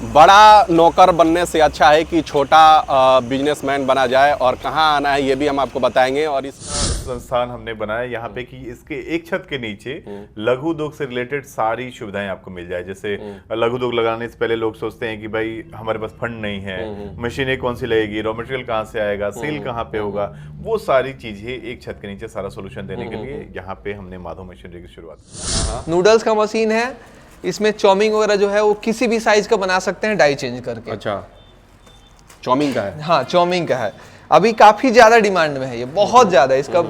बड़ा नौकर बनने से अच्छा है कि छोटा बिजनेसमैन बना जाए। और कहाँ आना है ये भी हम आपको बताएंगे। और इस संस्थान हमने बनाया यहाँ पे कि इसके एक छत के नीचे लघु उद्योग से रिलेटेड सारी सुविधाएं आपको मिल जाए। जैसे लघु उद्योग लगाने से पहले लोग सोचते हैं कि भाई हमारे पास फंड नहीं है, मशीनें कौन सी लगेगी, रॉ मटेरियल कहाँ से आएगा, सेल कहाँ पे होगा, वो सारी चीजें एक छत के नीचे सारा सोल्यूशन देने के लिए यहाँ पे हमने माधव मशीनरी की शुरुआत की। नूडल्स का मशीन है, इसमें चाउमीन वगैरह जो है वो किसी भी साइज का बना सकते हैं डाई चेंज करके। अच्छा, चाउमीन का है? हाँ, चाउमीन का है। अभी काफी ज्यादा डिमांड में है ये, बहुत ज्यादा। इसका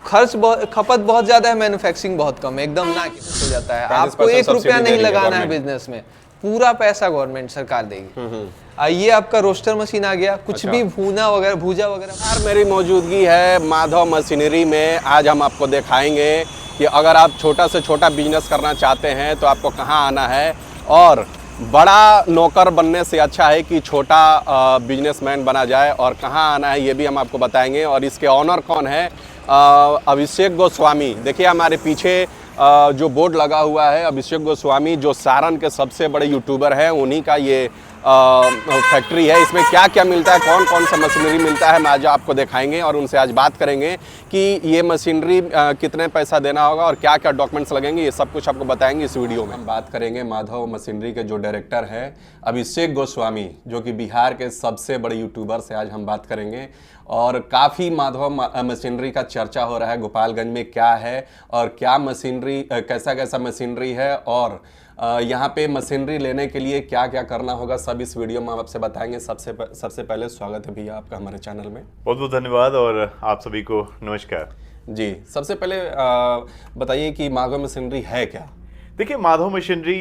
खपत बहुत ज्यादा है, मैन्युफैक्चरिंग बहुत कम है, एकदम ना हो जाता है। आपको 1 रुपया नहीं लगाना है बिजनेस में, पूरा पैसा गवर्नमेंट सरकार देगी। ये आपका रोस्टर मशीन आ गया, कुछ भी भूना वगैरह भूजा वगैरह। यार मेरी मौजूदगी है माधव मशीनरी में। आज हम आपको दिखाएंगे कि अगर आप छोटा से छोटा बिजनेस करना चाहते हैं तो आपको कहाँ आना है। और बड़ा नौकर बनने से अच्छा है कि छोटा बिजनेसमैन बना जाए। और कहाँ आना है ये भी हम आपको बताएंगे। और इसके ऑनर कौन है? अभिषेक गोस्वामी। देखिए हमारे पीछे जो बोर्ड लगा हुआ है, अभिषेक गोस्वामी जो सारण के सबसे बड़े यूट्यूबर हैं, उन्हीं का ये फैक्ट्री है। इसमें क्या क्या मिलता है, कौन कौन सा मशीनरी मिलता है, हम आज आपको दिखाएंगे। और उनसे आज बात करेंगे कि ये मशीनरी कितने पैसा देना होगा और क्या क्या डॉक्यूमेंट्स लगेंगे, ये सब कुछ आपको बताएंगे इस वीडियो में। हम बात करेंगे माधव मशीनरी के जो डायरेक्टर हैं अभिषेक गोस्वामी, जो कि बिहार के सबसे बड़े यूट्यूबर से आज हम बात करेंगे। और काफ़ी माधव मशीनरी का चर्चा हो रहा है, गोपालगंज में क्या है और क्या मशीनरी, कैसा कैसा मशीनरी है, और यहाँ पे मशीनरी लेने के लिए क्या क्या करना होगा, सब इस वीडियो में हम आपसे बताएंगे। सबसे पहले स्वागत है भैया आपका हमारे चैनल में। बहुत बहुत धन्यवाद और आप सभी को नमस्कार जी। सबसे पहले बताइए कि माधव मशीनरी है क्या? देखिए, माधव मशीनरी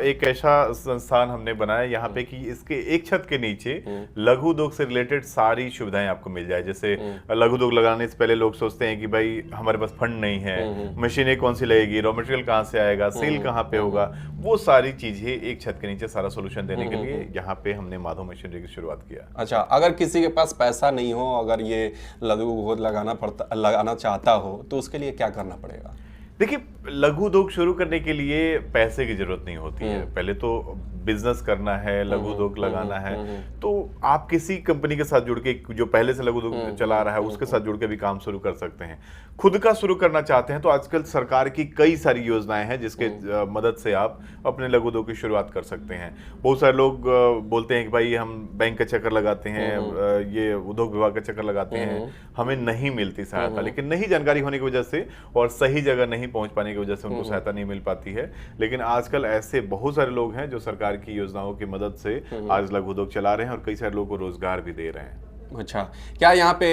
एक ऐसा संस्थान हमने बनाया यहाँ पे कि इसके एक छत के नीचे लघु उद्योग से रिलेटेड सारी सुविधाएं आपको मिल जाए। जैसे लघु उद्योग लगाने से पहले लोग सोचते हैं कि भाई हमारे पास फंड नहीं है, मशीनें कौन सी लगेगी, रॉ मटेरियल कहाँ से आएगा, सेल कहाँ पे होगा, वो सारी चीजें एक छत के नीचे सारा सोल्यूशन देने के लिए यहाँ पे हमने माधव मशीनरी की शुरुआत किया। अच्छा, अगर किसी के पास पैसा नहीं हो, अगर ये लघु उद्योग लगाना चाहता हो, तो उसके लिए क्या करना पड़ेगा? देखिए, लघु उद्योग शुरू करने के लिए पैसे की जरूरत नहीं होती है। पहले तो बिजनेस करना है, लघु उद्योग लगाना है, तो आप किसी कंपनी के साथ जुड़ के, जो पहले से लघु उद्योग चला रहा है उसके साथ जुड़ के भी काम शुरू कर सकते हैं। खुद का शुरू करना चाहते हैं तो आजकल सरकार की कई सारी योजनाएं हैं जिसके मदद से आप अपने लघु उद्योग की शुरुआत कर सकते हैं। बहुत सारे लोग बोलते हैं कि भाई हम बैंक का चक्कर लगाते हैं, ये उद्योग विभाग का चक्कर लगाते हैं, हमें नहीं मिलती सहायता। लेकिन नहीं जानकारी होने की वजह से और सही जगह नहीं पहुंच पाने की वजह से उनको सहायता नहीं मिल पाती है। लेकिन आजकल ऐसे बहुत सारे लोग हैं जो सरकार की योजनाओं की मदद से आज लघु उद्योग चला रहे हैं और कई सारे लोगों को रोजगार भी दे रहे हैं। अच्छा, क्या यहाँ पे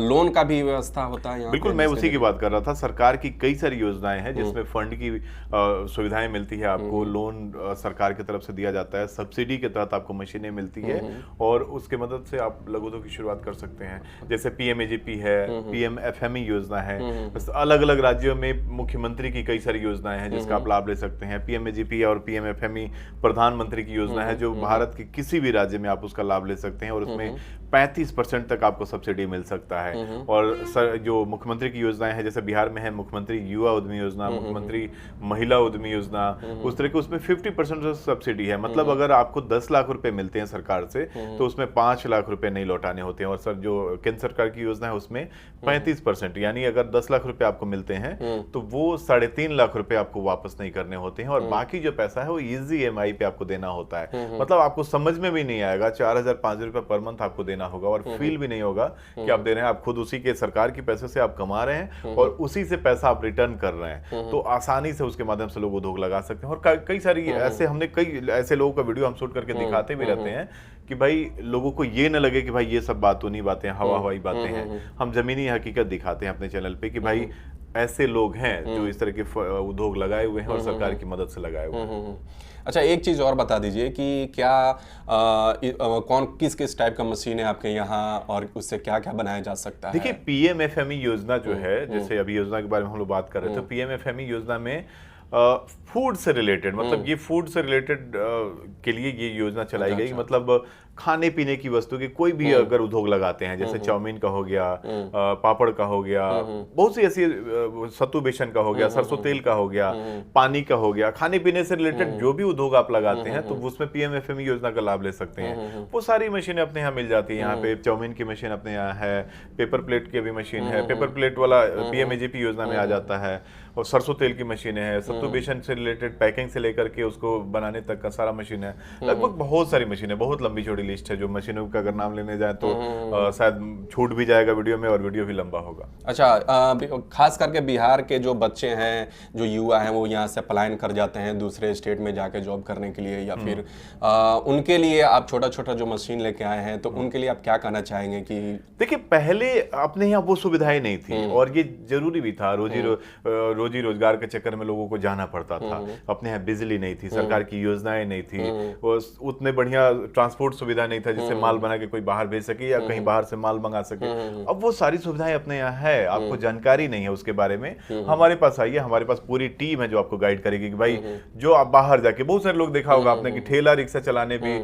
लोन का भी व्यवस्था होता है? बिल्कुल, मैं उसी की बात कर रहा था। सरकार की कई सारी योजनाएं हैं जिसमें फंड की सुविधाएं मिलती है आपको, लोन सरकार की तरफ से दिया जाता है, सब्सिडी के तहत आपको मशीनें मिलती है और उसके मदद से आप लघु उद्योग की शुरुआत कर सकते हैं। जैसे PMAGP है, PMFME योजना है, अलग अलग राज्यों में मुख्यमंत्री की कई सारी योजनाएं हैं जिसका आप लाभ ले सकते हैं। PMAGP और PMFME प्रधानमंत्री की योजना है जो भारत के किसी भी राज्य में आप उसका लाभ ले सकते हैं और उसमें 35% तक आपको सब्सिडी मिल सकता है। और जो मुख्यमंत्री की योजनाएं हैं, जैसे बिहार में है मुख्यमंत्री युवा उद्यमी योजना, मुख्यमंत्री महिला उद्यमी योजना, उस तरह के उसमें 50% सब्सिडी है। मतलब अगर आपको 10 लाख रुपए मिलते हैं सरकार से तो उसमें 5 लाख रुपए नहीं लौटाने होते हैं। और सर जो केंद्र सरकार की योजना है उसमें 35%, यानी अगर 10 लाख रुपए आपको मिलते हैं तो वो 3.5 लाख रुपए आपको वापस नहीं करने होते हैं। और बाकी जो पैसा है वो ईजी EMI पे आपको देना होता है। मतलब आपको समझ में भी नहीं आएगा, 4,000-5,000 रुपए पर मंथ आपको देना होगा और फील भी नहीं होगा कि आप दे रहे हैं। आप खुद उसी के सरकार की पैसे से आप कमा रहे हैं और उसी से पैसा आप रिटर्न कर रहे हैं। तो आसानी से उसके माध्यम से लोग उद्योग लगा सकते हैं। और कई सारी ऐसे हमने कई ऐसे लोगों का वीडियो हम शूट करके दिखाते भी रहते हैं कि भाई लोगों को ये न लगे कि भाई ये सब बातूनी बातें, हवा हवाई बातें हैं। हम जमीनी हकीकत दिखाते हैं अपने चैनल पे कि भाई ऐसे लोग हैं जो इस तरह के उद्योग लगाए हुए हैं और सरकार की मदद से लगाए हुए हैं। अच्छा, एक चीज़ और बता दीजिए कि क्या कौन किस टाइप का मशीन है आपके यहाँ और उससे क्या क्या बनाया जा सकता है? देखिए, PMFME योजना जो है, जैसे अभी योजना के बारे में हम लोग बात कर रहे थे, PMFME योजना में फूड से रिलेटेड, मतलब ये फूड से रिलेटेड के लिए ये योजना चलाई गई। मतलब खाने पीने की वस्तु की कोई भी अगर उद्योग लगाते हैं, जैसे चाउमीन का हो गया, पापड़ का हो गया, बहुत सी ऐसी सत्तु बेसन का हो गया, सरसों तेल का हो गया, पानी का हो गया, खाने पीने से रिलेटेड जो भी उद्योग आप लगाते हैं तो उसमें पीएमएफएमई योजना का लाभ ले सकते हैं। वो सारी मशीनें अपने यहाँ मिल जाती है। यहाँ पे चाउमीन की मशीन अपने यहाँ है, पेपर प्लेट की भी मशीन है, पेपर प्लेट वाला पीएमएजेपी योजना में आ जाता है, और सरसों तेल की मशीनें हैं, सत्तू बेसन से रिलेटेड पैकिंग से लेकर के उसको बनाने तक का सारा मशीन है। लगभग बहुत सारी मशीनें, बहुत लंबी चौड़ी लिस्ट है जो मशीनों का अगर नाम लेने जाए तो शायद छूट भी जाएगा वीडियो में और वीडियो भी लंबा होगा। अच्छा, खास करके बिहार के जो बच्चे हैं, जो युवा हैं, वो यहाँ से पलायन कर जाते हैं दूसरे स्टेट में जाके जॉब करने के लिए, या फिर उनके लिए आप छोटा छोटा जो मशीन लेके आए हैं, तो उनके लिए आप क्या कहना चाहेंगे? कि देखिए, पहले अपने यहाँ वो सुविधाएं नहीं थी और ये जरूरी भी था। रोजी रोजगार के चक्कर में लोगों को जाना पड़ता था। अपने यहाँ बिजली नहीं थी, सरकार की योजनाएं नहीं थी, उतने बढ़िया ट्रांसपोर्ट सुविधा नहीं था जिससे माल बना के कोई बाहर भेज सके या कहीं बाहर से माल मंगा सके। अब वो सारी सुविधाएं अपने यहाँ है, आपको जानकारी नहीं है उसके बारे में, हमारे पास आइए, हमारे पास पूरी टीम है जो आपको गाइड करेगी कि भाई जो आप बाहर जाके, बहुत सारे लोग देखा होगा आपने कि ठेला रिक्शा चलाने भी,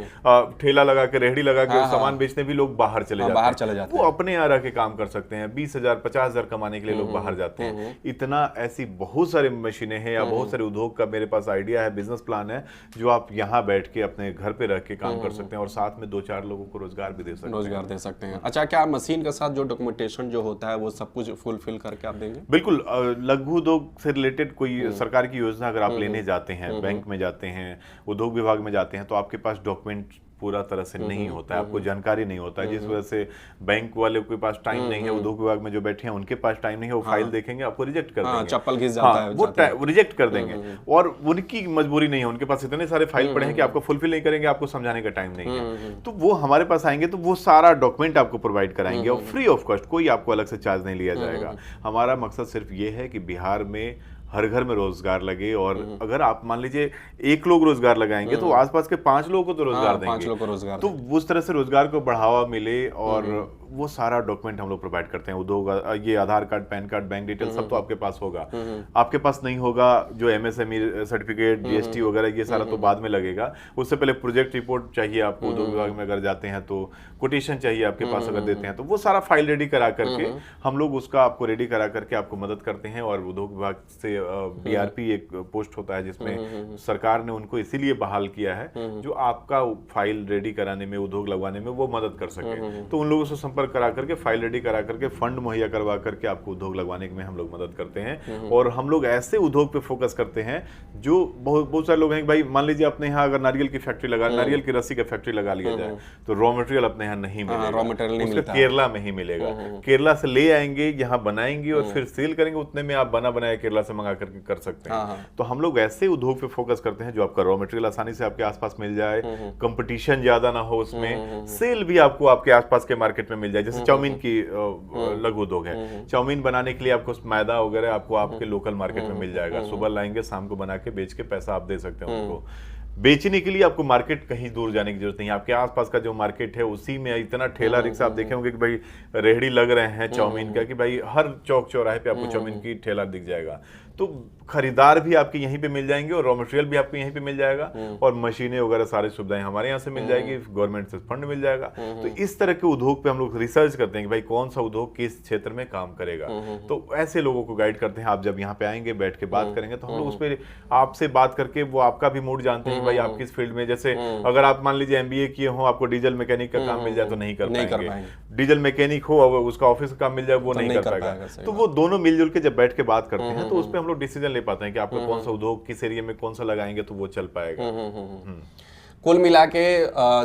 ठेला लगा के, रेहड़ी लगा के सामान बेचने भी लोग बाहर चले जाते हैं। वो अपने यहाँ रह के काम कर सकते हैं। 20,000 50,000 कमाने के लिए लोग बाहर जाते हैं। इतना ऐसी बहुत सारी मशीनें हैं या बहुत सारे उद्योग का मेरे पास आइडिया है, बिजनेस प्लान है, जो आप यहाँ बैठ के अपने घर पे रह के काम कर सकते हैं और साथ में 2-4 लोगों को रोजगार भी दे सकते हैं। अच्छा, क्या मशीन के साथ जो डॉक्यूमेंटेशन जो होता है वो सब कुछ फुलफिल करके आप देंगे? बिल्कुल। लघु उद्योग से रिलेटेड कोई सरकार की योजना अगर आप लेने जाते हैं, बैंक में जाते हैं, उद्योग विभाग में जाते हैं, तो आपके पास डॉक्यूमेंट पूरा तरह से नहीं होता है, आपको जानकारी नहीं होता है, जिस वजह से बैंक वाले के पास टाइम नहीं है, उद्योग विभाग में जो बैठे हैं उनके पास टाइम नहीं है, वो फाइल देखेंगे, आपको रिजेक्ट कर देंगे। चप्पल घिस जाता है, वो रिजेक्ट कर देंगे। और उनकी मजबूरी नहीं है, उनके पास इतने सारे फाइल पड़े हैं कि आपको फुलफिल नहीं करेंगे, आपको समझाने का टाइम नहीं है। तो वो हमारे पास आएंगे तो वो सारा डॉक्यूमेंट आपको प्रोवाइड कराएंगे और फ्री ऑफ कॉस्ट, कोई आपको अलग से चार्ज नहीं लिया जाएगा। हमारा मकसद सिर्फ ये है कि बिहार में हर घर में रोजगार लगे, और अगर आप मान लीजिए 1 लोग रोजगार लगाएंगे तो आसपास के 5 लोगों को तो रोजगार देंगे, 5 लोगों को रोजगार, तो उस तरह से रोजगार को बढ़ावा मिले। और वो सारा डॉक्यूमेंट हम लोग प्रोवाइड करते हैं। उद्योग, ये Aadhaar card, PAN card, bank detail सब तो आपके पास होगा। आपके पास नहीं होगा जो एमएसएमई सर्टिफिकेट, जीएसटी वगैरह, ये सारा तो बाद में लगेगा। उससे पहले प्रोजेक्ट रिपोर्ट चाहिए आपको, उद्योग विभाग में अगर जाते हैं तो कोटेशन चाहिए आपके पास अगर देते हैं तो, वो सारा फाइल रेडी करा करके हम लोग उसका आपको रेडी करा करके आपको मदद करते हैं। और उद्योग विभाग से बीआरपी एक पोस्ट होता है जिसमें सरकार ने उनको इसीलिए बहाल किया है, जो आपका फाइल रेडी कराने में, उद्योग लगवाने में वो मदद कर सके। तो उन लोगों से संपर्क करा करके, फाइल रेडी करा करके, फंड मुहैया करवा करके आपको उद्योग लगवाने में हम लोग मदद करते हैं। और हम लोग ऐसे उद्योग पे फोकस करते हैं जो बहुत सारे लोग हैं कि भाई मान लीजिए अपने यहाँ अगर नारियल की फैक्ट्री लगा, नारियल की रस्सी का फैक्ट्री लगा लिया जाए तो रॉ मटेरियल अपने यहाँ नहीं मिलेगा, रॉ मटेरियल नहीं मिलता, केरला में ही मिलेगा। केरला से ले आएंगे, यहाँ बनाएंगे और फिर सेल करेंगे, उतने में आप बना बनाया केरला से मंगा करके कर सकते हैं। तो हम लोग ऐसे उद्योग पे फोकस करते हैं जो आपका रॉ मटेरियल आसानी से आपके आसपास मिल जाए, कंपटीशन ज्यादा ना हो उसमें, सेल भी आपको आपके आसपास के मार्केट में मिल जाए। जैसे चाउमीन की लघु उद्योग है, चाउमीन बनाने के लिए आपको मैदा वगैरह आपको आपके लोकल मार्केट में मिल जाएगा। सुबह लाएंगे, शाम को बना के बेच के पैसा आप दे सकते हैं उनको। बेचने के लिए आपको मार्केट कहीं दूर जाने की जरूरत नहीं है, आपके आसपास का जो मार्केट है उसी में इतना ठेला रिक्शा आप देखे होंगे कि भाई रेहड़ी लग रहे हैं चाउमीन का, कि भाई हर चौक चौराहे पे आपको चाउमीन की ठेला दिख जाएगा। तो खरीदार भी आपके यहीं पे मिल जाएंगे और रॉ मटेरियल भी आपको यहीं पे मिल जाएगा और मशीनें वगैरह सारी सुविधाएं हमारे यहाँ से मिल जाएगी, गवर्नमेंट से फंड मिल जाएगा। तो इस तरह के उद्योग पे हम लोग रिसर्च करते हैं कि भाई कौन सा उद्योग किस क्षेत्र में काम करेगा। तो ऐसे लोगों को गाइड करते हैं। आप जब यहाँ पे आएंगे, बैठ के बात करेंगे तो हम लोग उस पर आपसे बात करके वो आपका भी मूड जानते हैं कि भाई आप किस फील्ड में, जैसे अगर आप मान लीजिए MBA किए हो, आपको डीजल मैकेनिक का काम मिल जाए तो नहीं कर पाएंगे, डीजल मैकेनिक हो उसका ऑफिस का काम मिल जाए वो नहीं कर पाएगा। तो वो दोनों मिलजुल के जब बैठ के बात करते हैं तो उस पर हम लोग डिसीजन ले पाते हैं कि आपको कौन सा उद्योग किस एरिया में कौन सा लगाएंगे तो वो चल पाएगा। कुल मिला के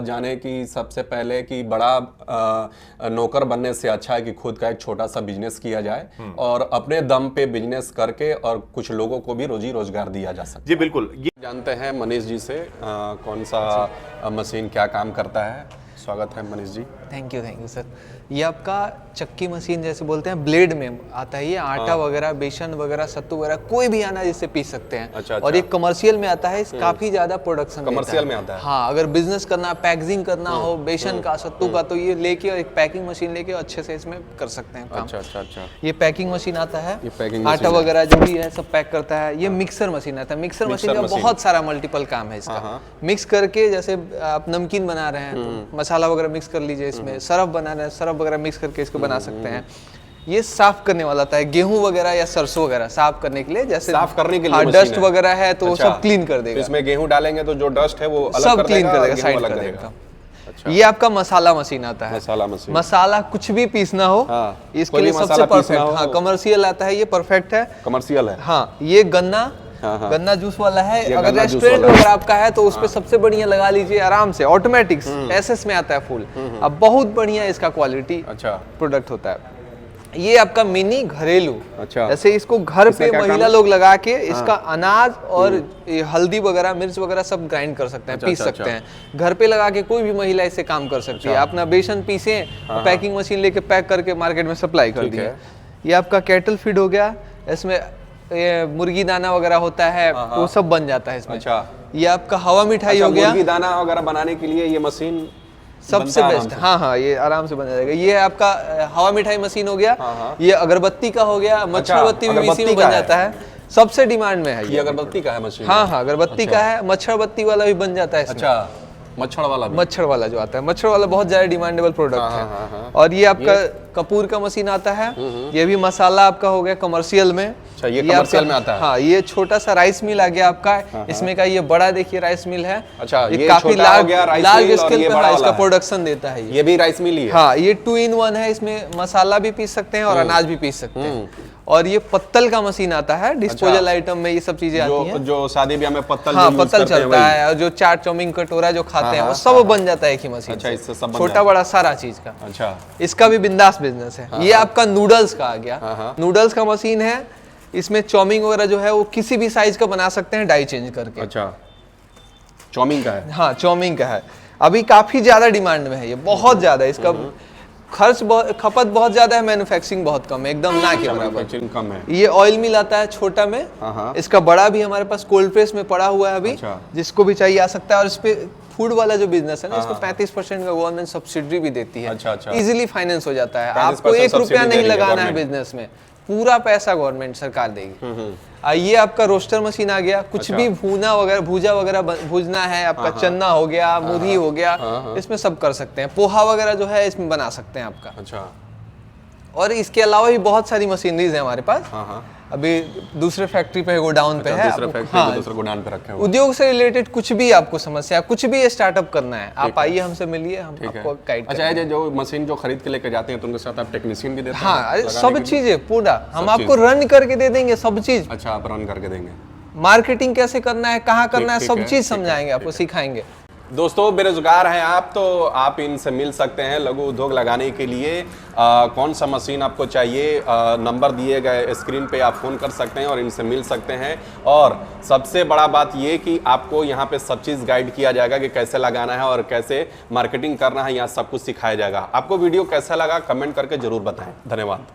जाने की सबसे पहले कि बड़ा नौकर बनने से अच्छा है कि खुद का एक छोटा सा बिजनेस किया जाए और अपने दम पे बिजनेस करके और कुछ लोगों को भी रोजी रोजगार दिया जा सकता है। जी बिल्कुल। ये जानते हैं मनीष जी से कौन सा मशीन क्या काम करता है। स्वागत है Manish ji. Thank you sir. ये आपका चक्की मशीन जैसे बोलते हैं, ब्लेड में आता है ये, आटा वगैरह, बेसन वगैरह, सत्तू वगैरह कोई भी आना जिससे पीस सकते हैं। अच्छा, और ये कमर्शियल में आता है, काफी ज्यादा प्रोडक्शन कमर्शियल में आता है। हाँ, अगर बिजनेस करना, पैकेजिंग करना हो बेसन का, सत्तू का, तो ये लेके एक पैकिंग मशीन लेके अच्छे से इसमें कर सकते हैं काम। अच्छा। ये पैकिंग मशीन आता है, ये पैकिंग आटा वगैरह जो भी है सब पैक करता है। ये मिक्सर मशीन आता है। मिक्सर मशीन का बहुत सारा मल्टीपल काम है इसका। मिक्स करके जैसे आप नमकीन बना रहे हैं तो मसाला वगैरह मिक्स कर लीजिए इसमें, सरफ बना रहे हैं, सरफ वगैरह मिक्स करके इसको बना सकते हैं। ये साफ करने वाला था, गेहूं वगैरह या सरसों वगैरह साफ करने के लिए, जैसे साफ करने के लिए हाँ, मशीन डस्ट है। वगैरह है तो अच्छा, सब क्लीन कर देगा। इसमें गेहूं डालेंगे तो जो डस्ट है वो अलग सब कर क्लीन देगा, कर देगा, गेहूं साइड अलग कर करेगा। देगा। अच्छा। ये आपका मसाला मशीन आता है। मसाला मशीन, मसाला कुछ भी पीसना हो, हाँ, इसके कोई लिए भी सबसे मसाला पीसना परफेक्ट। हो। हाँ, कमर्शियल आता है, ये परफेक्ट है। कमर्शियल है। हाँ, ये गन्ना, हाँ। गन्ना जूस वाला है। ये अगर गन्ना जूस रेस्टोरेंट वाला है। वगैरह आपका है तो उस पे सबसे बढ़िया लगा लीजिए आराम से, ऑटोमेटिक एसएस में आता है फुल। अब बहुत बढ़िया इसका क्वालिटी अच्छा प्रोडक्ट होता है। ये आपका मिनी घरेलू, अच्छा। जैसे इसको घर इसका पे क्या काम महिला है? लोग लगा के इसका अनाज और ये हल्दी वगैरह, मिर्च वगैरह सब ग्राइंड कर सकते हैं, अच्छा, पीस अच्छा, सकते हैं। घर पे लगा के कोई भी महिला इससे काम कर सकती है। अपना बेसन पीसे, पैकिंग मशीन लेके पैक करके मार्केट में सप्लाई कर ठीक दिए। है। ये आपका कैटल फीड हो गया, इसमें ये मुर्गी दाना वगैरह होता है, वो सब बन जाता है इसमें। अच्छा। ये आपका हवा मिठाई अच्छा, हो गया, मुर्गी दाना वगैरह बनाने के लिए ये मशीन सबसे बनता है बेस्ट। आराम से। हाँ, ये आराम से बन जाएगा। ये आपका हवा मिठाई मशीन हो गया। ये अगरबत्ती का हो गया, मच्छर बत्ती भी इसी में अगरबत्ती का बन है। जाता है, सबसे डिमांड में है ये अगरबत्ती का है मशीन? हाँ, अगरबत्ती का है, मच्छर बत्ती वाला भी बन जाता है इसमें। अच्छा, मच्छर वाला भी? मच्छर वाला जो आता है, मच्छर वाला बहुत ज्यादा डिमांडेबल प्रोडक्ट है। और ये आपका कपूर का मशीन आता है। ये भी मसाला आपका हो गया कमर्शियल में। अच्छा, ये कमर्शियल में आता है। हाँ, ये छोटा सा राइस मिल आ गया आपका। इसमें का ये बड़ा देखिए राइस मिल है। अच्छा, ये काफी छोटा हो गया राइस लार्ज मिल और स्केल ये पे बड़ा हाँ, वाला इसका है। प्रोडक्शन देता है ये भी राइस मिल ही है? हाँ, ये 2 in 1 है। इसमें मसाला भी पीस सकते हैं और अनाज भी पीस सकते हैं। और ये पत्तल का मशीन आता है, डिस्पोजल आइटम में ये सब चीजें आती हैं। जो शादी ब्याह में पत्तल हाँ, जो यूज पत्तल करते हैं चलता वही? है, और जो चाट चाउमीन कटोरा जो खाते हैं वो हाँ, सब बन जाता है एक ही मशीन अच्छा, से। इससे सब बन छोटा जाता है। बड़ा सारा चीज का। अच्छा। इसका भी बिंदास बिजनेस है। ये आपका नूडल्स का आ गया। नूडल्स का मशीन है, इसमें चाउमीन वगैरह जो है वो किसी भी साइज का बना सकते हैं डाई चेंज करके। अच्छा, चाउमीन का है? हाँ, चाउमीन का है। अभी काफी ज्यादा डिमांड में है ये, बहुत ज्यादा। इसका खपत बहुत ज्यादा है, मैन्युफैक्चरिंग बहुत कम है, एकदम ना के बराबर। मैन्युफैक्चरिंग कम है। ये ऑयल मिल आता है छोटा में, इसका बड़ा भी हमारे पास कोल्ड प्रेस में पड़ा हुआ है अभी। अच्छा। जिसको भी चाहिए आ सकता है। और इस पे फूड वाला जो बिजनेस है ना, इसको 35% का गवर्नमेंट सब्सिडी भी देती है। अच्छा। इजीली फाइनेंस हो जाता है। 35% आपको 1 रुपया सब्सिडी दे नहीं रही है लगाना है गवर्नमेंट। बिजनेस में, पूरा पैसा गवर्नमेंट सरकार देगी। ये आपका रोस्टर मशीन आ गया। कुछ भी भूना वगैरह, भूजा वगैरह भूजना है आपका, चन्ना हो गया, मुरही हो गया, इसमें सब कर सकते हैं। पोहा वगैरह जो है इसमें बना सकते हैं आपका। अच्छा। और इसके अलावा भी बहुत सारी मशीनरीज है हमारे पास। अभी दूसरे फैक्ट्री पे गोडाउन पे है। दूसरे फैक्ट्री में दूसरे गोडाउन पे रखे हुए। उद्योग से रिलेटेड कुछ भी आपको समस्या, कुछ भी स्टार्टअप करना है, आप आइए हमसे मिलिए, हम आपको गाइड अच्छा, ये जो मशीन जो खरीद के लेके जाते हैं तो उनके साथ आप टेक्नीशियन भी देते हैं? हाँ, अरे लगाने सब के लिए? चीजें पूरा हम आपको रन करके दे देंगे, सब चीज। अच्छा, आप रन करके देंगे? मार्केटिंग कैसे करना है, कहाँ करना है, ठीक सब है, चीज ठीक है, समझाएंगे आपको, सिखाएंगे। दोस्तों, बेरोजगार हैं आप तो आप इनसे मिल सकते हैं लघु उद्योग लगाने के लिए। कौन सा मशीन आपको चाहिए, नंबर दिए गए स्क्रीन पे आप फ़ोन कर सकते हैं और इनसे मिल सकते हैं। और सबसे बड़ा बात ये कि आपको यहाँ पे सब चीज़ गाइड किया जाएगा कि कैसे लगाना है और कैसे मार्केटिंग करना है, यहाँ सब कुछ सिखाया जाएगा। आपको वीडियो कैसा लगा कमेंट करके ज़रूर बताएं। धन्यवाद।